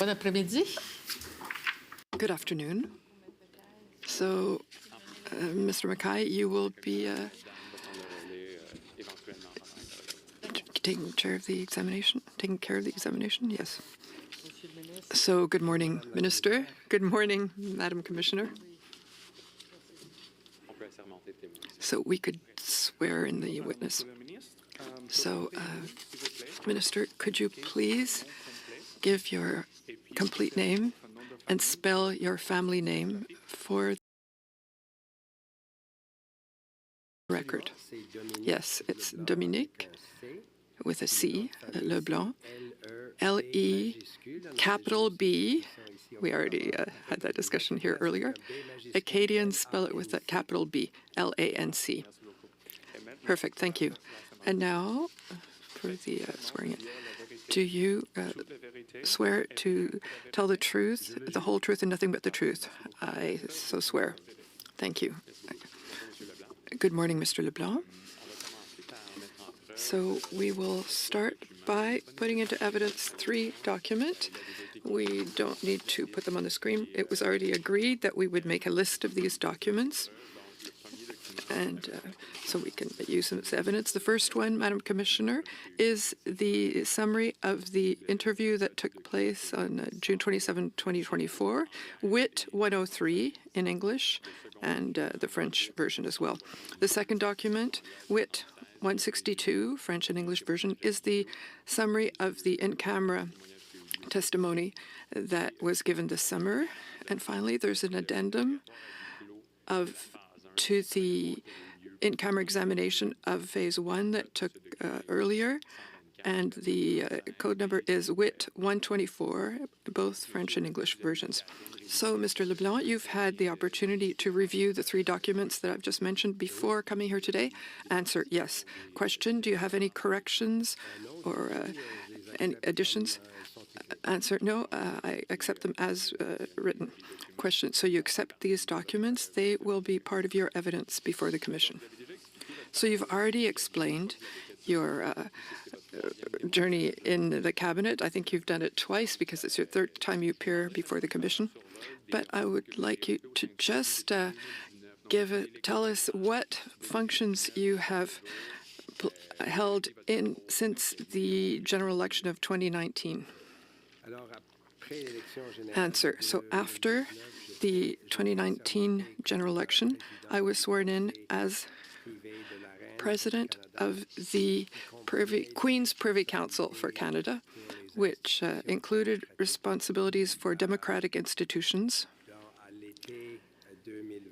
Bon après-midi. Good afternoon. So, Mr. Mackay, you will be taking care of the examination? Yes. So, good morning, Minister. Good morning, Madam Commissioner. So we could swear in the witness. So, Minister, could you please give your complete name and spell your family name for the record? Yes, it's Dominique with a C, Leblanc, L-E, capital B. We already had that discussion here earlier. Acadians spell it with a capital B, L-A-N-C. Perfect, thank you. And now, for the swearing in, do you swear to tell the truth, the whole truth, and nothing but the truth? I so swear. Thank you. Good morning, Mr. Leblanc. So we will start by putting into evidence 3 documents. We don't need to put them on the screen. It was already agreed that we would make a list of these documents, and so we can use them as evidence. The first one, Madam Commissioner, is the summary of the interview that took place on June 27, 2024, WIT 103 in English, and the French version as well. The second document, WIT 162, French and English version, is the summary of the in-camera testimony that was given this summer. And finally, there's an addendum to the in-camera examination of Phase 1 that took earlier, and the code number is WIT 124, both French and English versions. So, Mr. Leblanc, you've had the opportunity to review the 3 documents that I've just mentioned before coming here today. Answer, yes. Question, do you have any corrections or any additions? Answer, no, I accept them as written. Question, so you accept these documents? They will be part of your evidence before the Commission. So you've already explained your journey in the Cabinet. I think you've done it twice because it's your 3rd time you appear before the Commission. But I would like you to just tell us what functions you have held in since the general election of 2019. Answer. So after the 2019 general election, I was sworn in as President of the Queen's Privy Council for Canada, which included responsibilities for democratic institutions.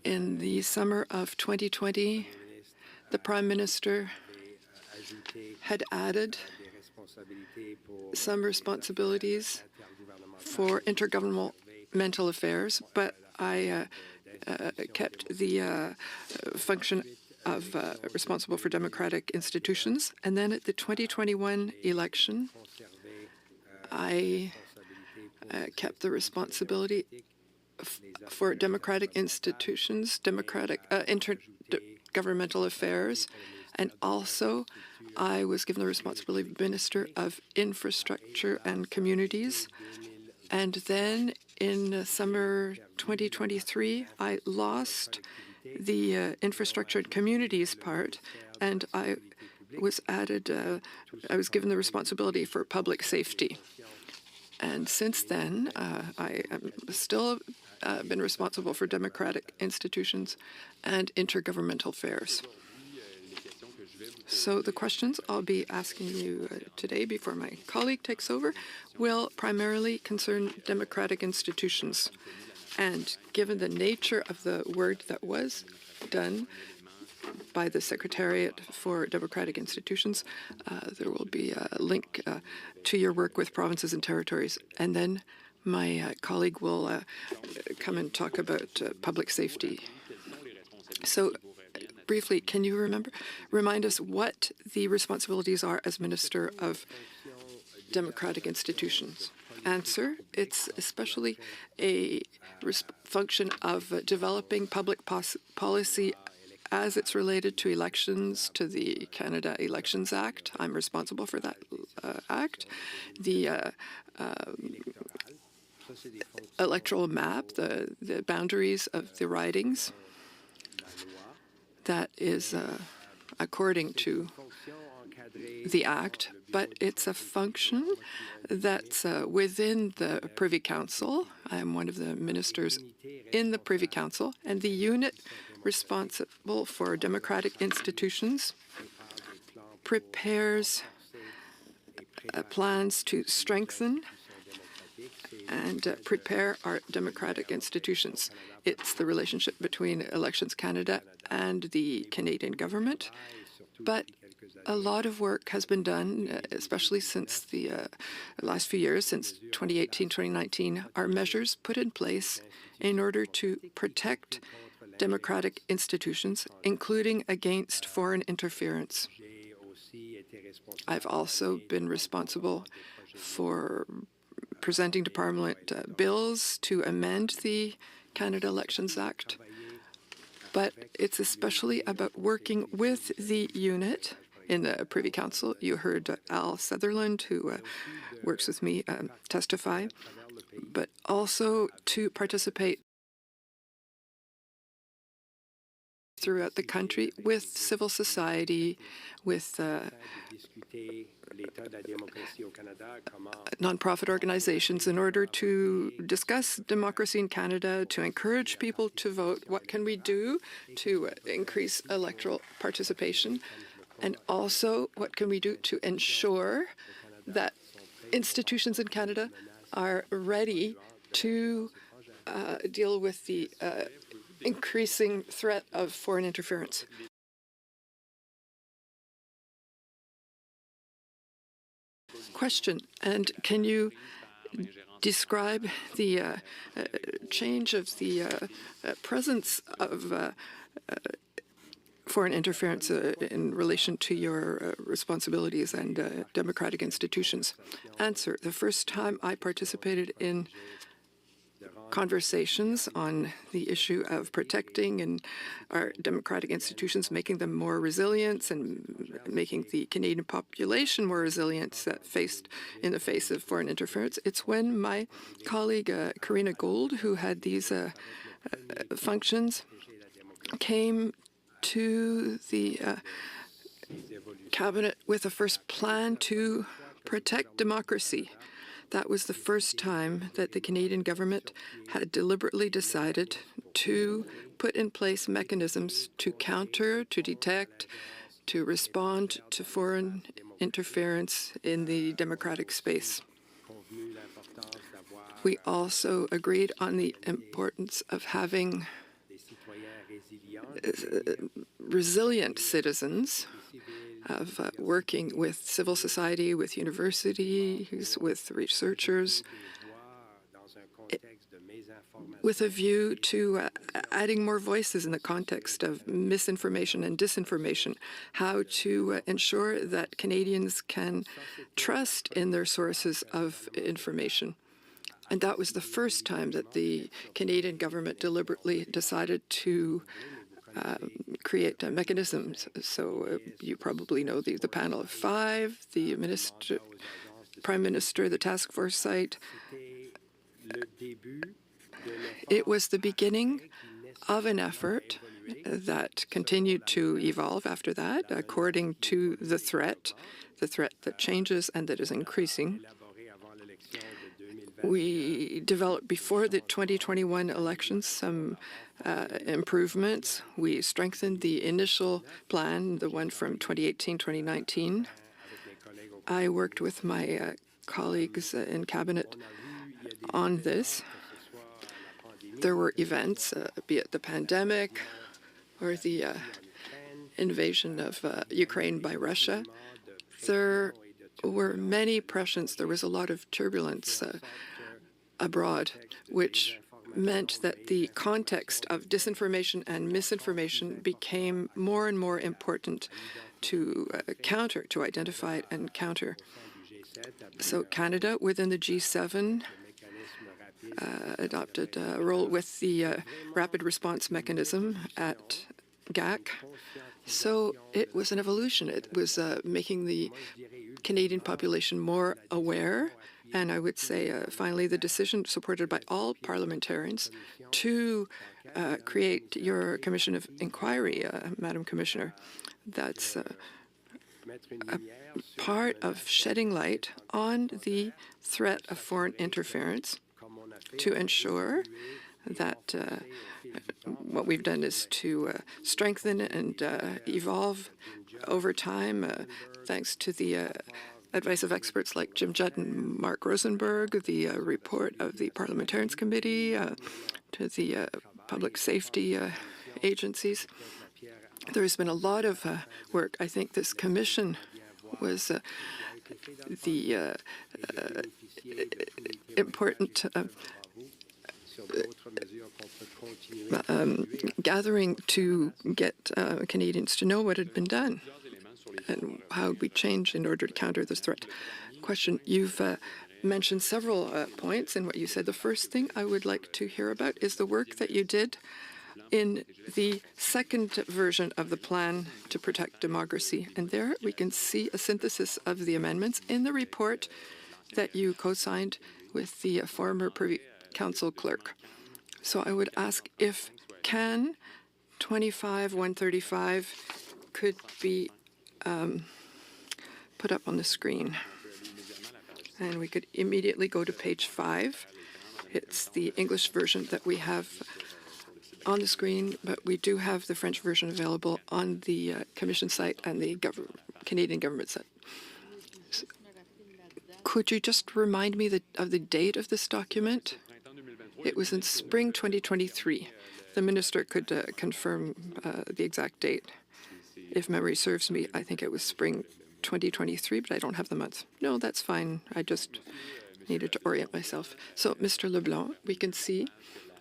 In the summer of 2020, the Prime Minister had added some responsibilities for intergovernmental affairs, but I kept the function of responsible for democratic institutions. And then at the 2021 election, I kept the responsibility for democratic institutions, intergovernmental affairs, and also I was given the responsibility of Minister of Infrastructure and Communities. And then in summer 2023, I lost the infrastructure and communities part, and I was given the responsibility for public safety. And since then, I am still been responsible for democratic institutions and intergovernmental affairs. So the questions I'll be asking you today before my colleague takes over will primarily concern democratic institutions. And given the nature of the work that was done by the Secretariat for Democratic Institutions, there will be a link to your work with provinces and territories. And then my colleague will come and talk about public safety. So briefly, can you remind us what the responsibilities are as Minister of Democratic Institutions? Answer, it's especially a function of developing public policy as it's related to elections, to the Canada Elections Act. I'm responsible for that act. The electoral map, the boundaries of the ridings. That is according to the Act, but it's a function that's within the Privy Council. I am one of the ministers in the Privy Council, and the unit responsible for democratic institutions prepares plans to strengthen and prepare our democratic institutions. It's the relationship between Elections Canada and the Canadian government, but a lot of work has been done, especially since the last few years, since 2018, 2019, are measures put in place in order to protect democratic institutions, including against foreign interference. I've also been responsible for presenting to Parliament bills to amend the Canada Elections Act, but it's especially about working with the unit in the Privy Council. You heard Al Sutherland, who works with me, testify, but also to participate throughout the country with civil society, with nonprofit organizations in order to discuss democracy in Canada, to encourage people to vote. What can we do to increase electoral participation? And also, what can we do to ensure that institutions in Canada are ready to deal with the increasing threat of foreign interference? Question, and can you describe the change of the presence of foreign interference in relation to your responsibilities and democratic institutions? Answer, the first time I participated in conversations on the issue of protecting and our democratic institutions, making them more resilient and making the Canadian population more resilient in the face of foreign interference. It's when my colleague Karina Gold, who had these functions, came to the cabinet with a first plan to protect democracy. That was the first time that the Canadian government had deliberately decided to put in place mechanisms to counter, to detect, to respond to foreign interference in the democratic space. We also agreed on the importance of having resilient citizens, of working with civil society, with universities, with researchers, with a view to adding more voices in the context of misinformation and disinformation, how to ensure that Canadians can trust in their sources of information. And that was the first time that the Canadian government deliberately decided to create mechanisms. So you probably know the panel of five, the Prime Minister, the task force site. It was the beginning of an effort that continued to evolve after that, according to the threat that changes and that is increasing. We developed before the 2021 elections some improvements. We strengthened the initial plan, the one from 2018-2019. I worked with my colleagues in cabinet on this. There were events, be it the pandemic or the invasion of Ukraine by Russia. There were many pressures. There was a lot of turbulence abroad, which meant that the context of disinformation and misinformation became more and more important to counter, to identify it and counter. So Canada, within the G7, adopted a role with the rapid response mechanism at GAC. So it was an evolution. It was making the Canadian population more aware And I would say, finally, the decision supported by all parliamentarians to create your Commission of Inquiry, Madam Commissioner, that's a part of shedding light on the threat of foreign interference to ensure that what we've done is to strengthen and evolve over time, thanks to the advice of experts like Jim Judd and Mark Rosenberg, the report of the Parliamentarians Committee, to the public safety agencies. There has been a lot of work. I think this commission was the important gathering to get Canadians to know what had been done and how we change in order to counter this threat. Question, you've mentioned several points in what you said. The first thing I would like to hear about is the work that you did in the second version of the plan to protect democracy. And there we can see a synthesis of the amendments in the report that you co-signed with the former Privy Council clerk. So I would ask if CAN 25-135 could be put up on the screen. And we could immediately go to page 5. It's the English version that we have on the screen, but we do have the French version available on the Commission site and the Canadian government site. Could you just remind me of the date of this document? It was in spring 2023. The minister could confirm the exact date. If memory serves me, I think it was spring 2023, but I don't have the months. No, that's fine. I just needed to orient myself. So, Mr. Leblanc, we can see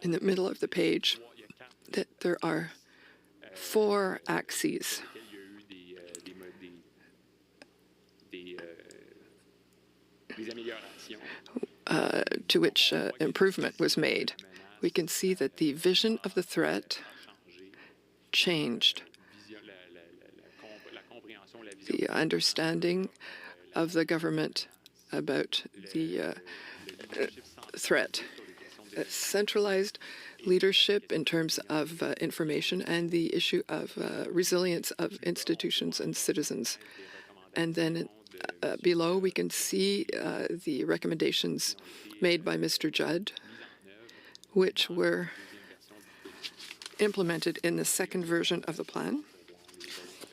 in the middle of the page that there are 4 axes. To which improvement was made. We can see that the vision of the threat changed. The understanding of the government about the threat. Centralized leadership in terms of information and the issue of resilience of institutions and citizens. And then below we can see the recommendations made by Mr. Judd, which were implemented in the second version of the plan.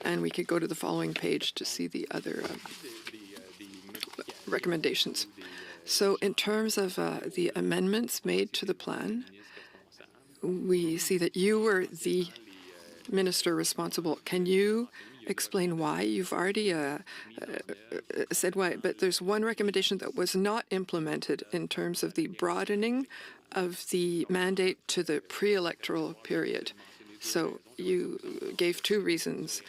And we could go to the following page to see the other recommendations. So in terms of the amendments made to the plan, we see that you were the minister responsible. Can you explain why? You've already said why, but there's one recommendation that was not implemented in terms of the broadening of the mandate to the pre-electoral period. So you gave 2 reasons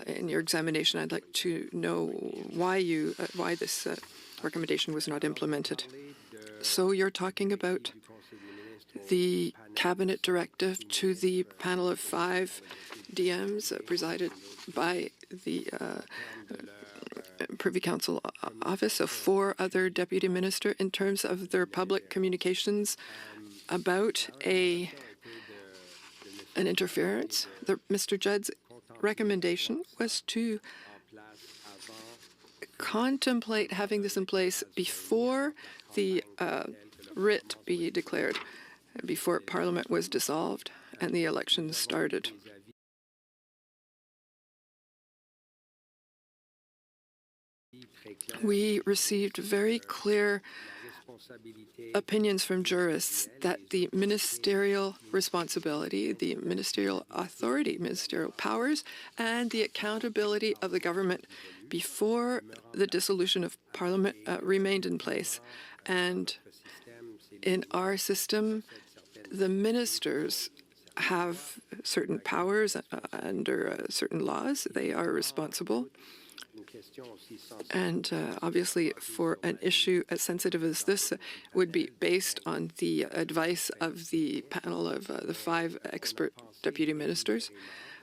in your examination. I'd like to know why this recommendation was not implemented. So you're talking about the cabinet directive to the panel of 5 DMs presided by the Privy Council office of 4 other deputy ministers in terms of their public communications about an interference. Mr. Judd's recommendation was to contemplate having this in place before the writ be declared, before Parliament was dissolved and the elections started. We received very clear opinions from jurists that the ministerial responsibility, the ministerial authority, ministerial powers, and the accountability of the government before the dissolution of Parliament remained in place. And in our system, the ministers have certain powers under certain laws. They are responsible. And obviously, for an issue as sensitive as this, would be based on the advice of the panel of the 5 expert deputy ministers.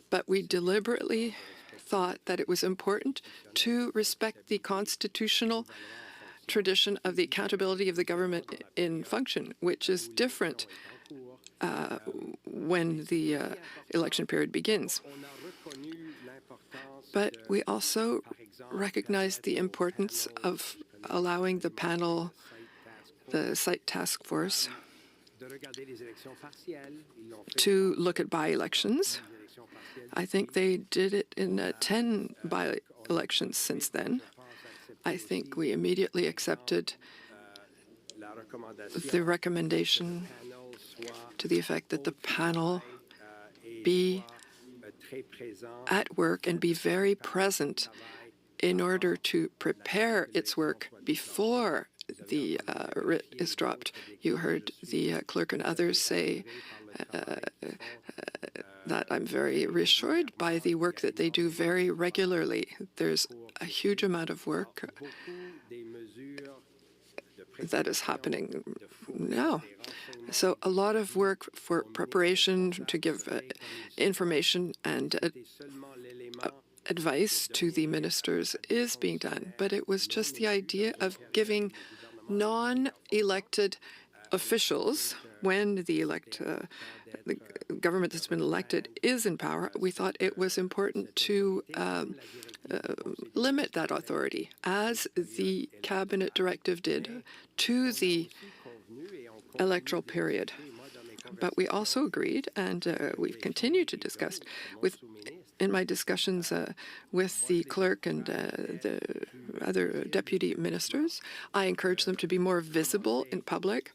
But we deliberately thought that it was important to respect the constitutional tradition of the accountability of the government in function, which is different when the election period begins. But we also recognize the importance of allowing the panel, the site task force, to look at by-elections. I think they did it in 10 by-elections since then. I think we immediately accepted the recommendation to the effect that the panel be at work and be very present in order to prepare its work before the writ is dropped. You heard the clerk and others say that I'm very reassured by the work that they do very regularly. There's a huge amount of work that is happening now. So a lot of work for preparation to give information and advice to the ministers is being done. But it was just the idea of giving non-elected officials, when the government that's been elected is in power, we thought it was important to limit that authority, as the cabinet directive did, to the electoral period. But we also agreed, and we've continued to discuss, in my discussions with the clerk and the other deputy ministers, I encouraged them to be more visible in public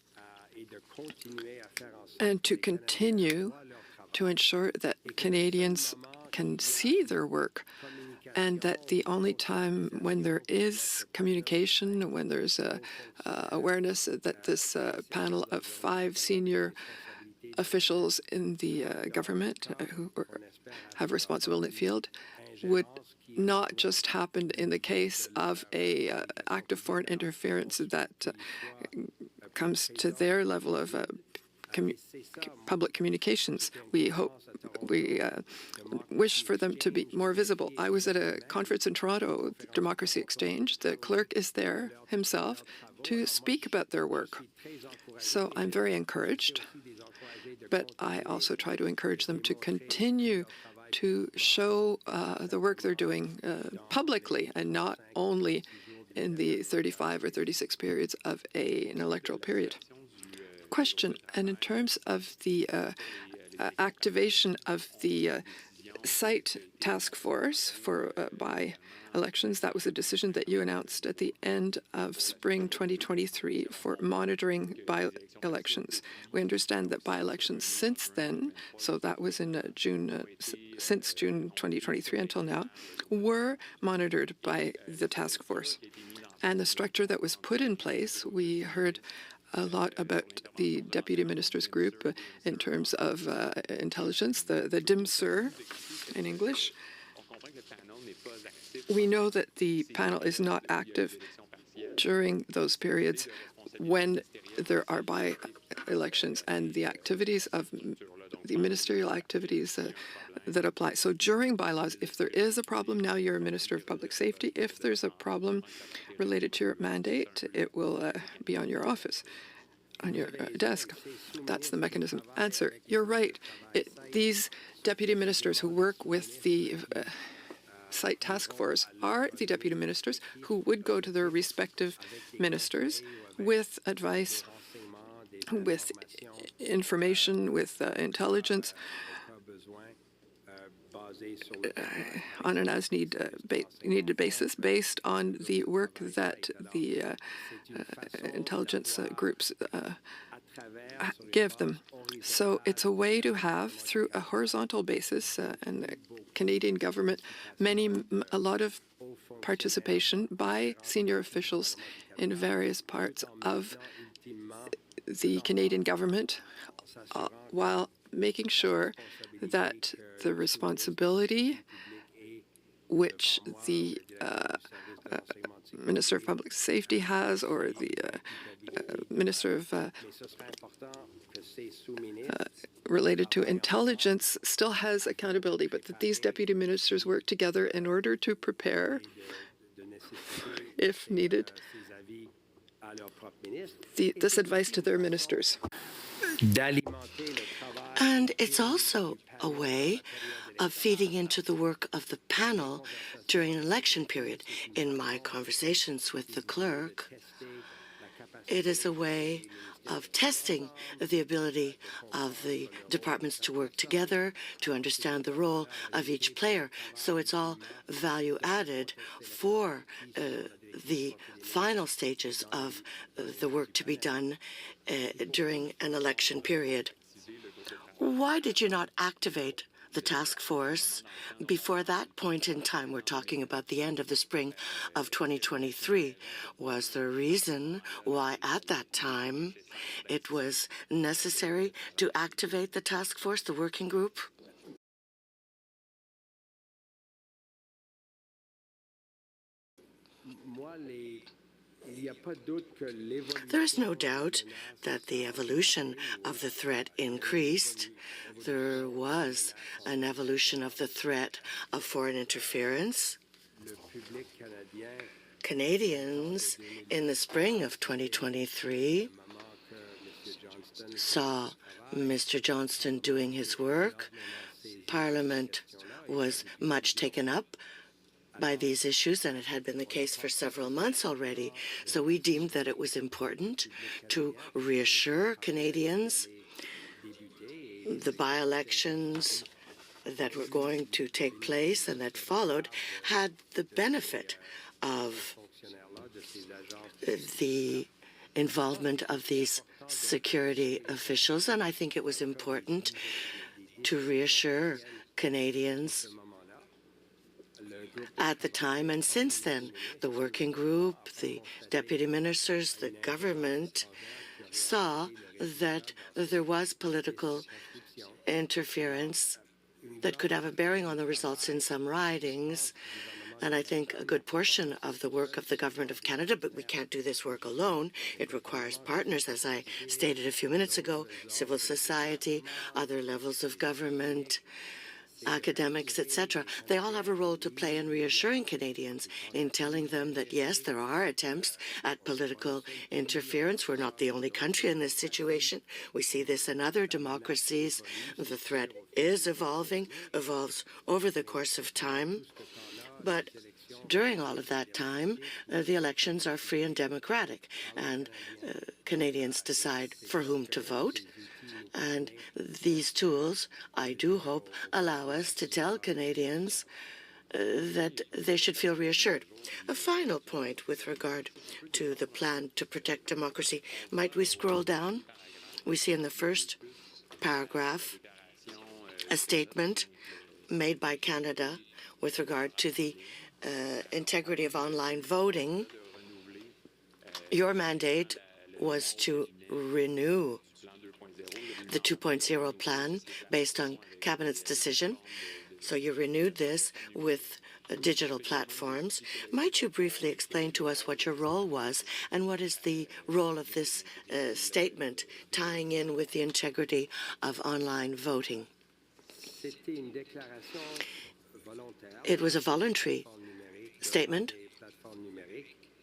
and to continue to ensure that Canadians can see their work, and that the only time when there is communication, when there's awareness that this panel of 5 senior officials in the government who have responsibility in the field would not just happen in the case of a act of foreign interference that comes to their level of public communications. We wish for them to be more visible. I was at a conference in Toronto, Democracy Exchange. The clerk is there himself to speak about their work. So I'm very encouraged, but I also try to encourage them to continue to show the work they're doing publicly, and not only in the 35 or 36 periods of an electoral period. Question, and in terms of the activation of the site task force for by-elections, that was a decision that you announced at the end of spring 2023 for monitoring by-elections. We understand that by-elections since then, so that was in since June 2023 until now, were monitored by the task force. And the structure that was put in place, we heard a lot about the Deputy Ministers Group in terms of intelligence, the DIMSUR in English. We know that the panel is not active during those periods when there are by-elections, and the activities of the ministerial activities that apply. So during bylaws, if there is a problem, now you're a Minister of Public Safety. If there's a problem related to your mandate, it will be on your office, on your desk. That's the mechanism. Answer, you're right. These deputy ministers who work with the site task force are the deputy ministers who would go to their respective ministers with advice, with information, with intelligence, on an as-needed basis, based on the work that the intelligence groups give them. So it's a way to have, through a horizontal basis, and the Canadian government, a lot of participation by senior officials in various parts of the Canadian government, while making sure that the responsibility which the Minister of Public Safety has, or the Minister of related to intelligence, still has accountability, but that these deputy ministers work together in order to prepare, if needed, this advice to their ministers. And it's also a way of feeding into the work of the panel during an election period. In my conversations with the clerk, it is a way of testing the ability of the departments to work together, to understand the role of each player. So it's all value added for the final stages of the work to be done during an election period. Why did you not activate the task force before that point in time? We're talking about the end of the spring of 2023. Was there a reason why at that time it was necessary to activate the task force, the working group? There is no doubt that the evolution of the threat increased. There was an evolution of the threat of foreign interference. Canadians in the spring of 2023 saw Mr. Johnston doing his work. Parliament was much taken up by these issues, and it had been the case for several months already. So we deemed that it was important to reassure Canadians. The by-elections that were going to take place and that followed had the benefit of the involvement of these security officials, and I think it was important to reassure Canadians at the time. And since then, the working group, the deputy ministers, the government saw that there was political interference that could have a bearing on the results in some ridings. And I think a good portion of the work of the Government of Canada, but we can't do this work alone. It requires partners, as I stated a few minutes ago, civil society, other levels of government, academics, etc. They all have a role to play in reassuring Canadians, in telling them that, yes, there are attempts at political interference. We're not the only country in this situation. We see this in other democracies. The threat is evolving, evolves over the course of time. But during all of that time, the elections are free and democratic, and Canadians decide for whom to vote. And these tools, I do hope, allow us to tell Canadians that they should feel reassured. A final point with regard to the plan to protect democracy. Might we scroll down? We see in the first paragraph a statement made by Canada with regard to the integrity of online voting. Your mandate was to renew the 2.0 plan based on Cabinet's decision. So you renewed this with digital platforms. Might you briefly explain to us what your role was and what is the role of this statement tying in with the integrity of online voting? It was a voluntary statement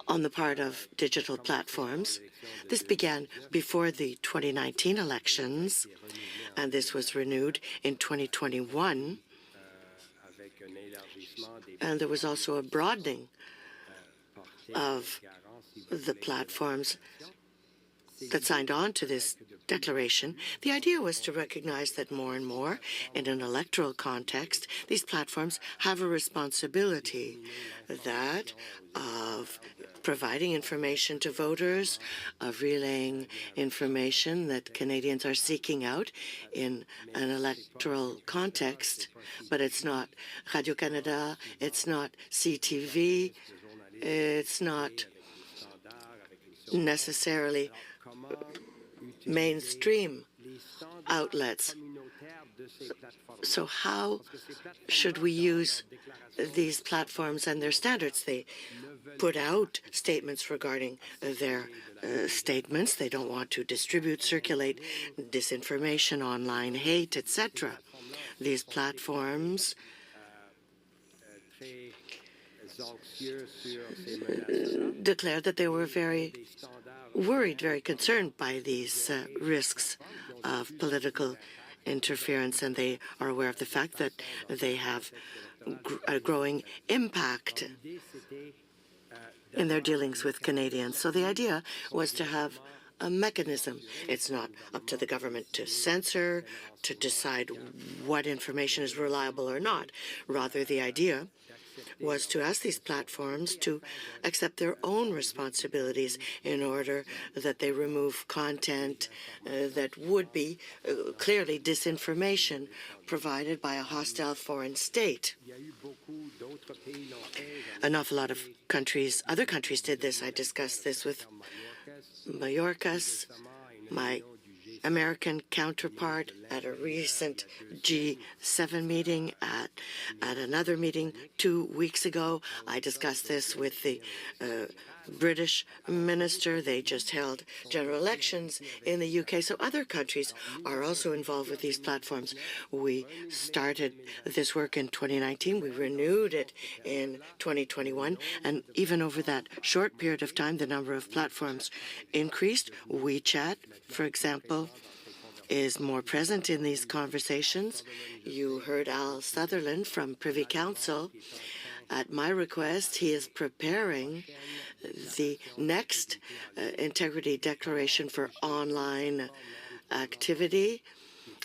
on the part of digital platforms. This began before the 2019 elections, and this was renewed in 2021. And there was also a broadening of the platforms that signed on to this declaration. The idea was to recognize that more and more, in an electoral context, these platforms have a responsibility, that of providing information to voters, of relaying information that Canadians are seeking out in an electoral context. But it's not Radio-Canada, it's not CTV, it's not necessarily mainstream outlets. So how should we use these platforms and their standards? They put out statements regarding their statements. They don't want to distribute, circulate disinformation, online hate, etc. These platforms declared that they were very worried, very concerned by these risks of political interference, and they are aware of the fact that they have a growing impact in their dealings with Canadians. So the idea was to have a mechanism. It's not up to the government to censor, to decide what information is reliable or not. Rather, the idea was to ask these platforms to accept their own responsibilities in order that they remove content that would be clearly disinformation provided by a hostile foreign state. An awful lot of countries, other countries did this. I discussed this with Mayorkas, my American counterpart, at a recent G7 meeting. At another meeting 2 weeks ago, I discussed this with the British minister. They just held general elections in the UK, so other countries are also involved with these platforms. We started this work in 2019. We renewed it in 2021, and even over that short period of time, the number of platforms increased. WeChat, for example, is more present in these conversations. You heard Al Sutherland from Privy Council. At my request, he is preparing the next integrity declaration for online activity.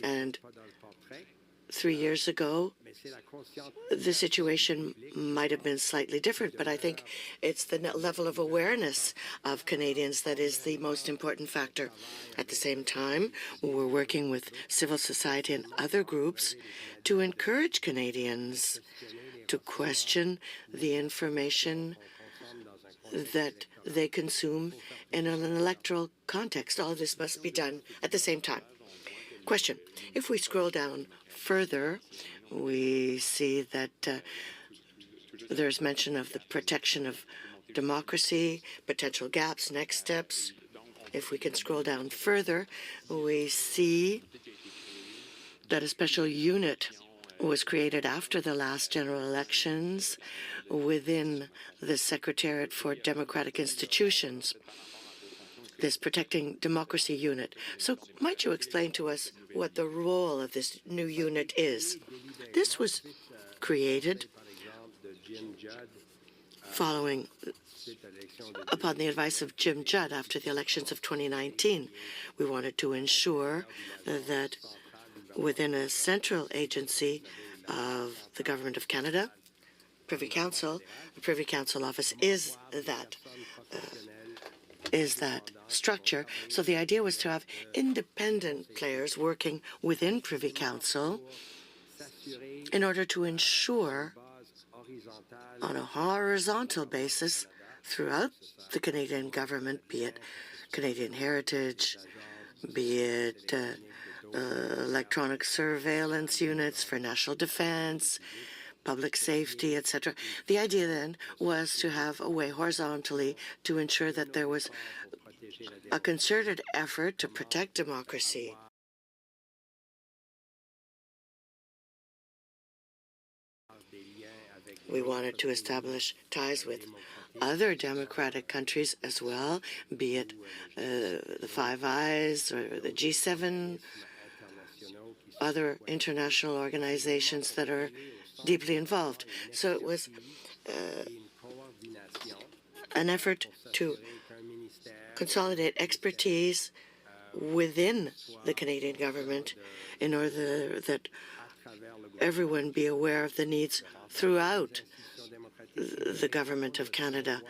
And 3 years ago, the situation might have been slightly different, but I think it's the level of awareness of Canadians that is the most important factor. At the same time, we're working with civil society and other groups to encourage Canadians to question the information that they consume in an electoral context. All this must be done at the same time. Question. If we scroll down further, we see that there's mention of the protection of democracy, potential gaps, next steps. If we can scroll down further, we see that a special unit was created after the last general elections within the Secretariat for Democratic Institutions, this Protecting Democracy unit. So might you explain to us what the role of this new unit is? This was created following upon the advice of Jim Judd after the elections of 2019. We wanted to ensure that within a central agency of the Government of Canada, Privy Council, the Privy Council office is that structure. So the idea was to have independent players working within Privy Council in order to ensure on a horizontal basis throughout the Canadian government, be it Canadian heritage, be it electronic surveillance units for national defense, public safety, etc. The idea then was to have a way horizontally to ensure that there was a concerted effort to protect democracy. We wanted to establish ties with other democratic countries as well, be it the Five Eyes or the G7, other international organizations that are deeply involved. So it was an effort to consolidate expertise within the Canadian government in order that everyone be aware of the needs throughout the government of Canada.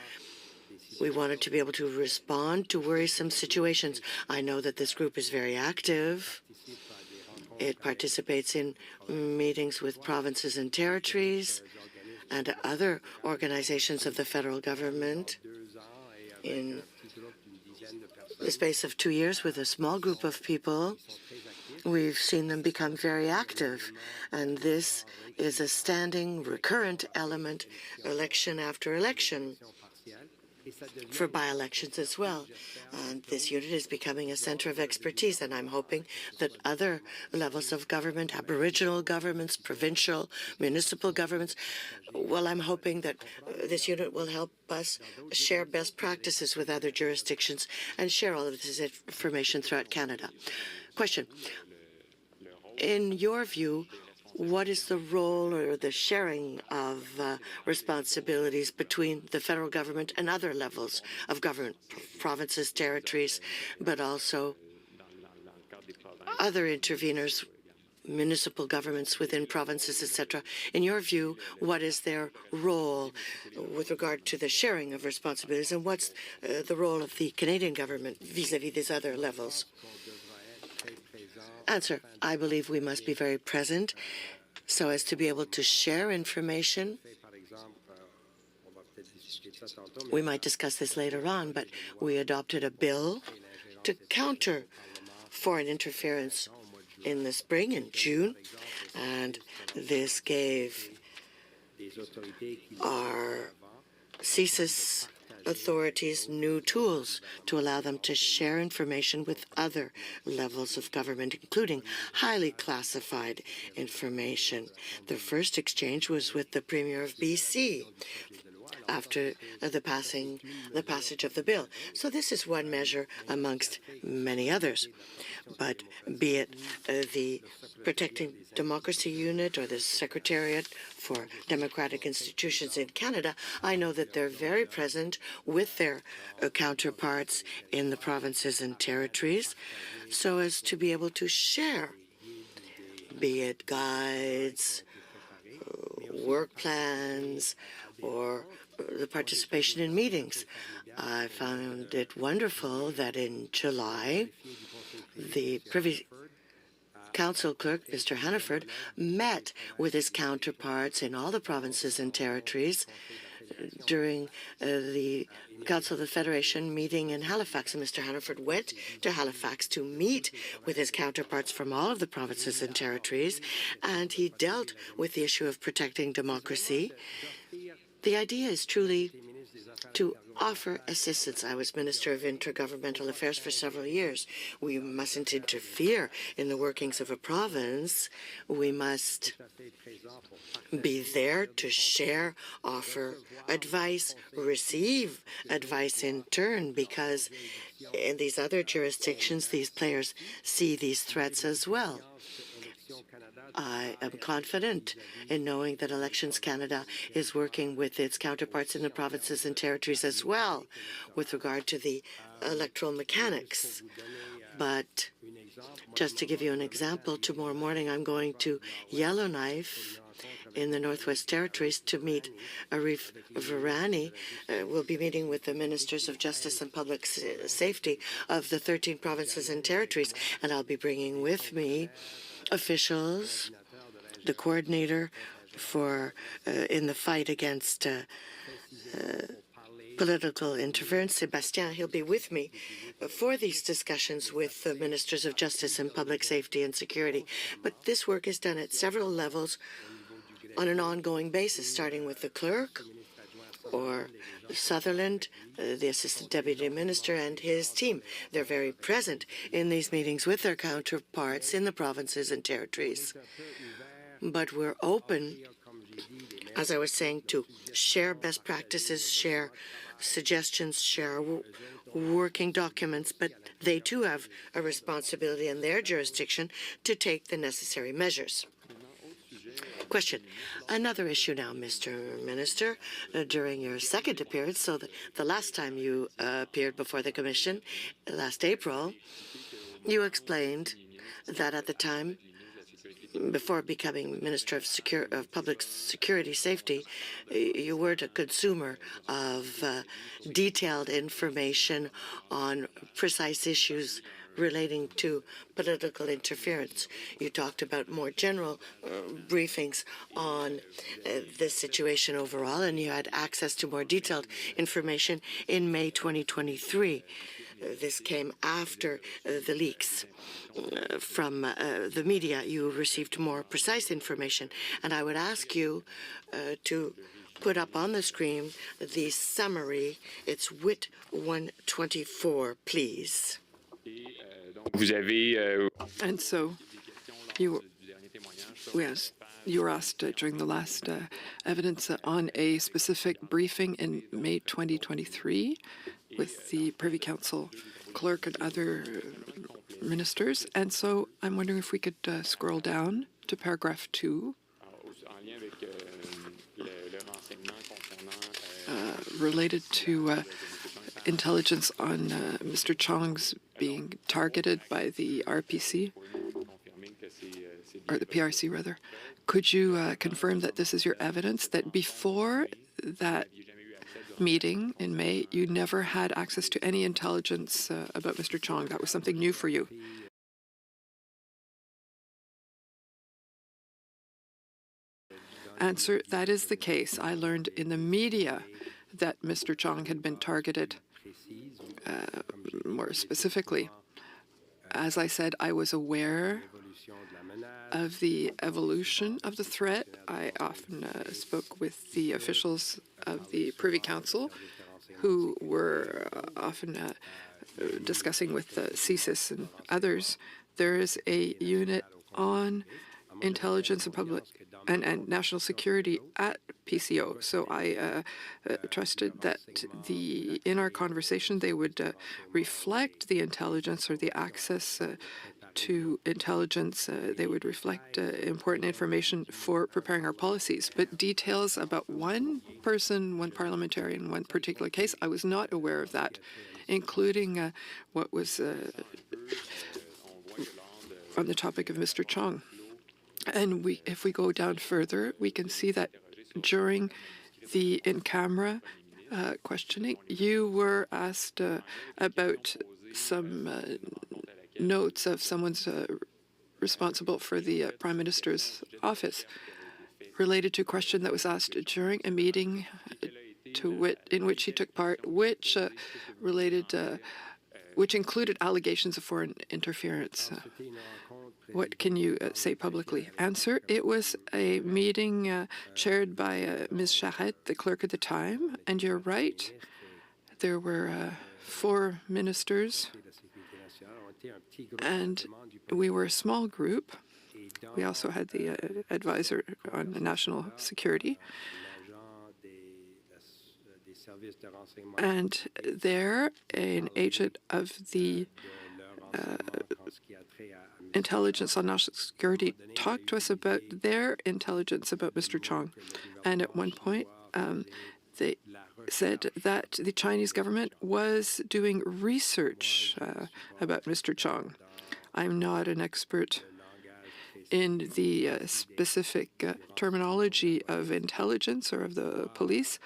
We wanted to be able to respond to worrisome situations. I know that this group is very active. It participates in meetings with provinces and territories and other organizations of the federal government. In the space of 2 years, with a small group of people, we've seen them become very active, and this is a standing, recurrent element, election after election. for by-elections as well. And this unit is becoming a center of expertise, and I'm hoping that other levels of government, Aboriginal governments, provincial, municipal governments, well, I'm hoping that this unit will help us share best practices with other jurisdictions and share all of this information throughout Canada. Question. In your view, what is the role or the sharing of responsibilities between the federal government and other levels of government, provinces, territories, but also other interveners, municipal governments within provinces, etc.? In your view, what is their role with regard to the sharing of responsibilities, and what's the role of the Canadian government vis-à-vis these other levels? Answer. I believe we must be very present so as to be able to share information. We might discuss this later on, but we adopted a bill to counter foreign interference in the spring, in June, and this gave our CSIS authorities new tools to allow them to share information with other levels of government, including highly classified information. The first exchange was with the Premier of BC after the passage of the bill. So this is one measure amongst many others. But be it the Protecting Democracy Unit or the Secretariat for Democratic Institutions in Canada, I know that they're very present with their counterparts in the provinces and territories so as to be able to share, be it guides, work plans, or the participation in meetings. I found it wonderful that in July, the Privy Council Clerk, Mr. Hannaford, met with his counterparts in all the provinces and territories during the Council of the Federation meeting in Halifax. And Mr. Hannaford went to Halifax to meet with his counterparts from all of the provinces and territories, and he dealt with the issue of protecting democracy. The idea is truly to offer assistance. I was Minister of Intergovernmental Affairs for several years. We mustn't interfere in the workings of a province. We must be there to share, offer advice, receive advice in turn, because in these other jurisdictions, these players see these threats as well. I am confident in knowing that Elections Canada is working with its counterparts in the provinces and territories as well with regard to the electoral mechanics. But just to give you an example, tomorrow morning I'm going to Yellowknife in the Northwest Territories to meet Arif Virani. We'll be meeting with the Ministers of Justice and Public Safety of the 13 provinces and territories, and I'll be bringing with me officials, the coordinator for in the fight against political interference, Sébastien. He'll be with me for these discussions with the Ministers of Justice and Public Safety and Security. But this work is done at several levels on an ongoing basis, starting with the clerk or Sutherland, the Assistant Deputy Minister, and his team. They're very present in these meetings with their counterparts in the provinces and territories. But we're open, as I was saying, to share best practices, share suggestions, share working documents, but they too have a responsibility in their jurisdiction to take the necessary measures. Question. Another issue now, Mr. Minister. During your second appearance, so the last time you appeared before the Commission, last April, you explained that at the time, before becoming Minister of Public Security Safety, you weren't a consumer of detailed information on precise issues relating to political interference. You talked about more general briefings on the situation overall, and you had access to more detailed information in May 2023. This came after the leaks from the media. You received more precise information, and I would ask you to put up on the screen the summary. It's WIT 124, please. And so you, yes, you were asked during the last evidence on a specific briefing in May 2023 with the Privy Council clerk and other ministers. And so I'm wondering if we could scroll down to paragraph 2. Related to intelligence on Mr. Chong's being targeted by the RPC, or the PRC rather. Could you confirm that this is your evidence, that before that meeting in May, you never had access to any intelligence about Mr. Chong? That was something new for you. Answer, that is the case. I learned in the media that Mr. Chong had been targeted more specifically. As I said, I was aware of the evolution of the threat. I often spoke with the officials of the Privy Council who were often discussing with CSIS and others. There is a unit on intelligence and public and national security at PCO. So I trusted that in our conversation they would reflect the intelligence or the access to intelligence. They would reflect important information for preparing our policies. But details about one person, one parliamentarian, one particular case, I was not aware of that, including what was on the topic of Mr. Chong. And if we go down further, we can see that during the in-camera questioning, you were asked about some notes of someone's responsible for the Prime Minister's office related to a question that was asked during a meeting in which he took part, which included allegations of foreign interference. What can you say publicly? Answer, it was a meeting chaired by Ms. Charette, the clerk at the time, and you're right, there were 4 ministers, and we were a small group. We also had the advisor on national security. And there, an agent of the intelligence on national security talked to us about their intelligence about Mr. Chong. And at one point, they said that the Chinese government was doing research about Mr. Chong. I'm not an expert in the specific terminology of intelligence or of the police.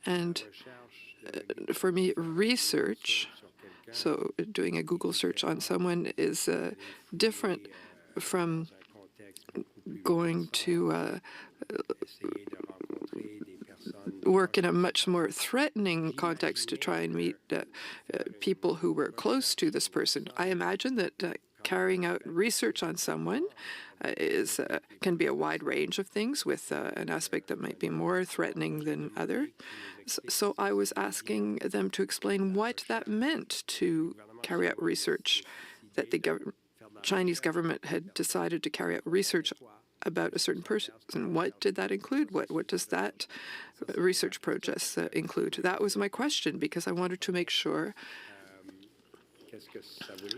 And for me, research, so doing a Google search on someone, is different from going to work in a much more threatening context to try and meet people who were close to this person. I imagine that carrying out research on someone can be a wide range of things, with an aspect that might be more threatening than other. So I was asking them to explain what that meant to carry out research, that the Chinese government had decided to carry out research about a certain person. What did that include? What does that research process include? That was my question, because I wanted to make sure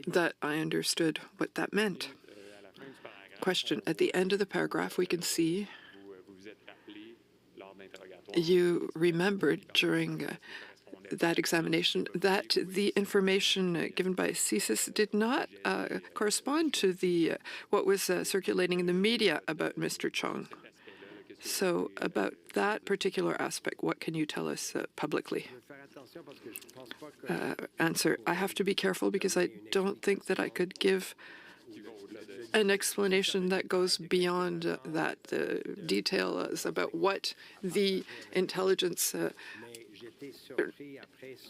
that I understood what that meant. Question. At the end of the paragraph, we can see you remembered during that examination that the information given by CSIS did not correspond to what was circulating in the media about Mr. Chong. So about that particular aspect, what can you tell us publicly? Answer, I have to be careful because I don't think that I could give an explanation that goes beyond that. The details about what the intelligence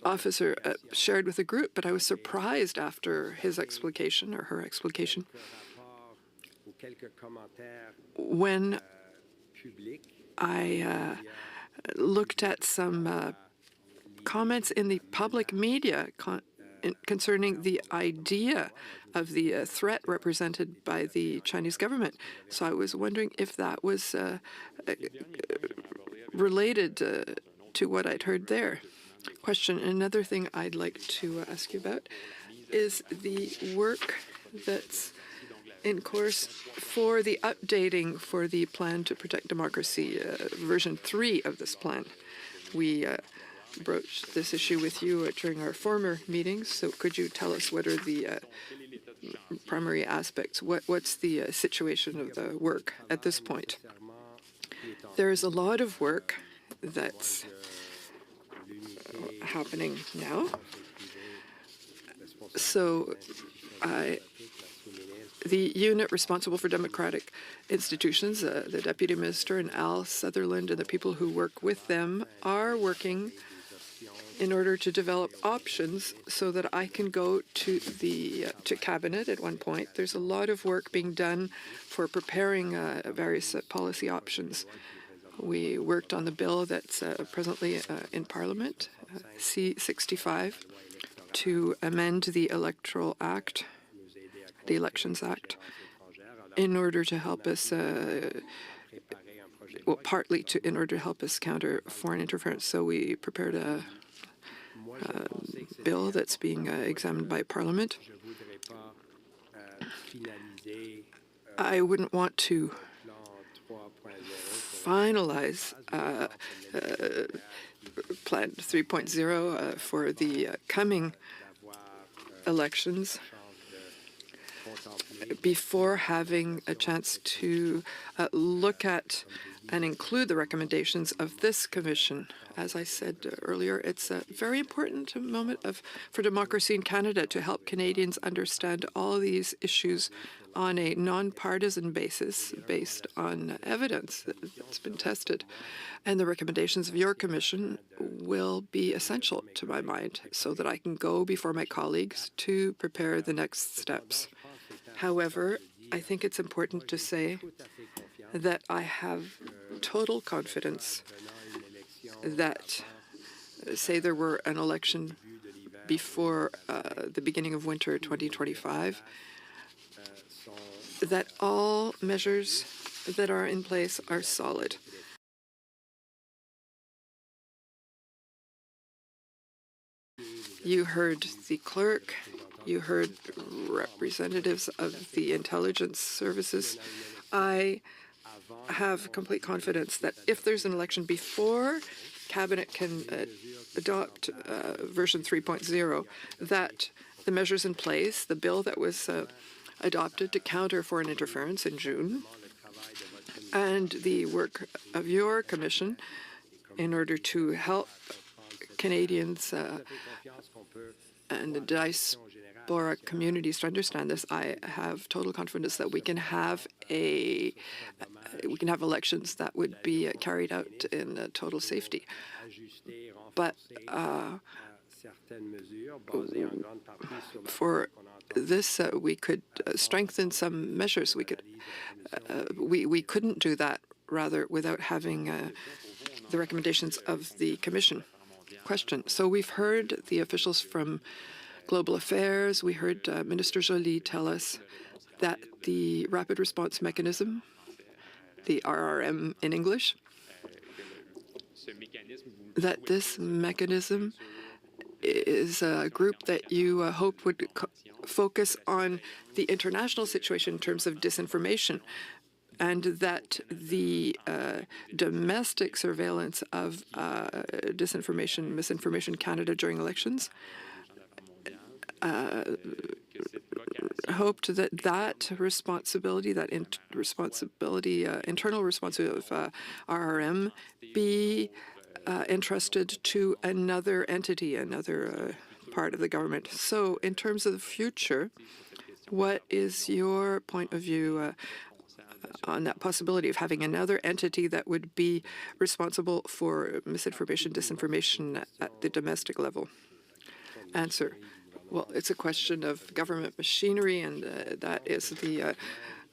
officer shared with the group, but I was surprised after his explication or her explication when I looked at some comments in the public media concerning the idea of the threat represented by the Chinese government. So I was wondering if that was related to what I'd heard there. Question. Another thing I'd like to ask you about is the work that's in course for the updating for the Plan to Protect Democracy, version 3 of this plan. We broached this issue with you during our former meetings, so could you tell us what are the primary aspects? What's the situation of the work at this point? There is a lot of work that's happening now. So the unit responsible for democratic institutions, the Deputy Minister and Al Sutherland and the people who work with them are working in order to develop options so that I can go to the Cabinet at one point. There's a lot of work being done for preparing various policy options. We worked on the bill that's presently in Parliament, C-65, to amend the Electoral Act, the Elections Act, in order to help us, partly in order to help us counter foreign interference. So we prepared a bill that's being examined by Parliament. I wouldn't want to finalize Plan 3.0 for the coming elections before having a chance to look at and include the recommendations of this commission. As I said earlier, it's a very important moment for democracy in Canada to help Canadians understand all these issues on a nonpartisan basis, based on evidence that's been tested. And the recommendations of your commission will be essential to my mind so that I can go before my colleagues to prepare the next steps. However, I think it's important to say that I have total confidence that, say there were an election before the beginning of winter 2025, that all measures that are in place are solid. You heard the clerk, you heard representatives of the intelligence services. I have complete confidence that if there's an election before Cabinet can adopt version 3.0, that the measures in place, the bill that was adopted to counter foreign interference in June, and the work of your commission in order to help Canadians and the diaspora communities to understand this, I have total confidence that we can have elections that would be carried out in total safety. But for this, we could strengthen some measures. We couldn't do that, rather, without having the recommendations of the Commission. Question. So we've heard the officials from Global Affairs. We heard Minister Joly tell us that the Rapid Response Mechanism, the RRM in English, that this mechanism is a group that you hope would focus on the international situation in terms of disinformation, and that the domestic surveillance of disinformation, misinformation in Canada during elections, hoped that that responsibility, internal responsibility of RRM, be entrusted to another entity, another part of the government. So in terms of the future, what is your point of view on that possibility of having another entity that would be responsible for misinformation, disinformation at the domestic level? Answer. Well, it's a question of government machinery, and that is the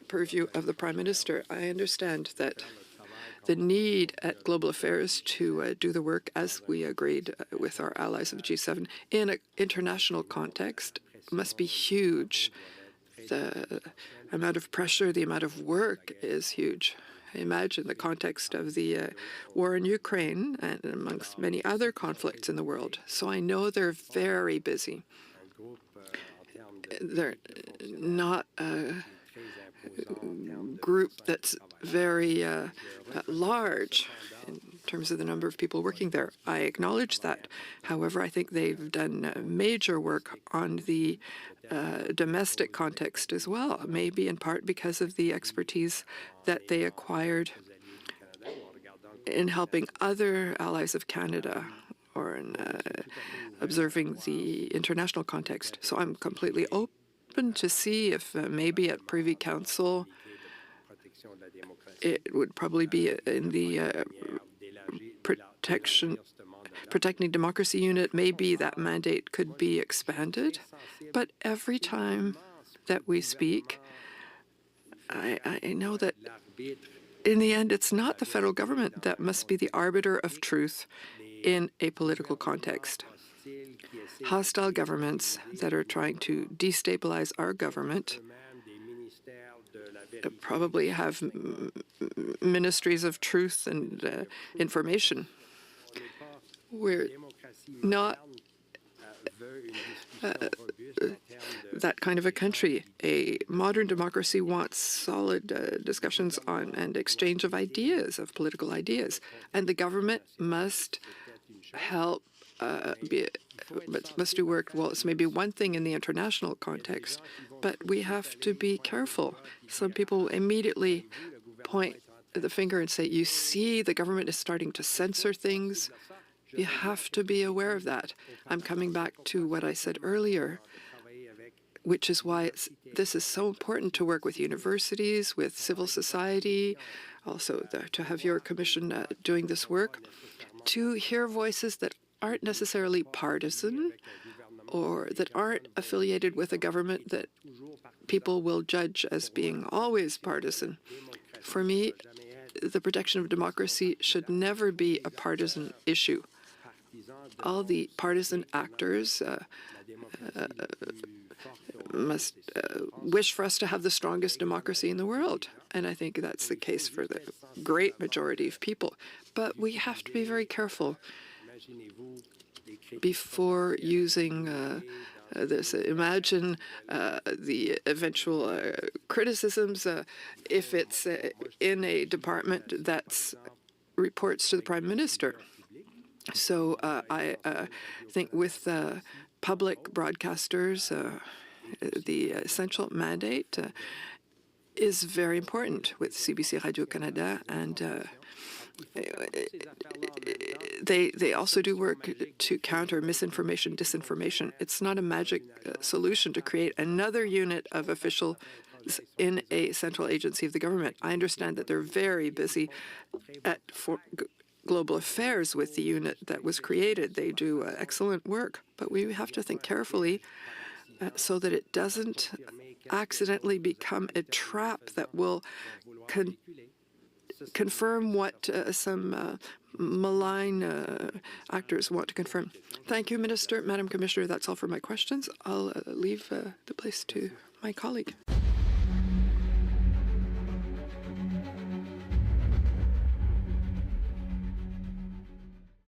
purview of the Prime Minister. I understand that the need at Global Affairs to do the work as we agreed with our allies of G7 in an international context must be huge. The amount of pressure, the amount of work is huge. Imagine the context of the war in Ukraine and amongst many other conflicts in the world. So I know they're very busy. They're not a group that's very large in terms of the number of people working there. I acknowledge that. However, I think they've done major work on the domestic context as well, maybe in part because of the expertise that they acquired in helping other allies of Canada or in observing the international context. So I'm completely open to see if maybe at Privy Council it would probably be in the Protecting Democracy Unit, maybe that mandate could be expanded. But every time that we speak, I know that in the end, it's not the federal government that must be the arbiter of truth in a political context. Hostile governments that are trying to destabilize our government probably have ministries of truth and information. We're not that kind of a country. A modern democracy wants solid discussions on and exchange of ideas, of political ideas, and the government must help must do work. Well, it's maybe one thing in the international context, but we have to be careful. Some people immediately point the finger and say, you see, the government is starting to censor things. You have to be aware of that. I'm coming back to what I said earlier, which is why this is so important to work with universities, with civil society, also to have your commission doing this work, to hear voices that aren't necessarily partisan or that aren't affiliated with a government that people will judge as being always partisan. For me, the protection of democracy should never be a partisan issue. All the partisan actors must wish for us to have the strongest democracy in the world. And I think that's the case for the great majority of people. But we have to be very careful before using this. Imagine the eventual criticisms if it's in a department that reports to the Prime Minister. So I think with public broadcasters, the essential mandate is very important with CBC Radio-Canada, and they also do work to counter misinformation, disinformation. It's not a magic solution to create another unit of officials in a central agency of the government. I understand that they're very busy at Global Affairs with the unit that was created. They do excellent work, but we have to think carefully so that it doesn't accidentally become a trap that will confirm what some malign actors want to confirm. Thank you, Minister. Madam Commissioner, that's all for my questions. I'll leave the place to my colleague.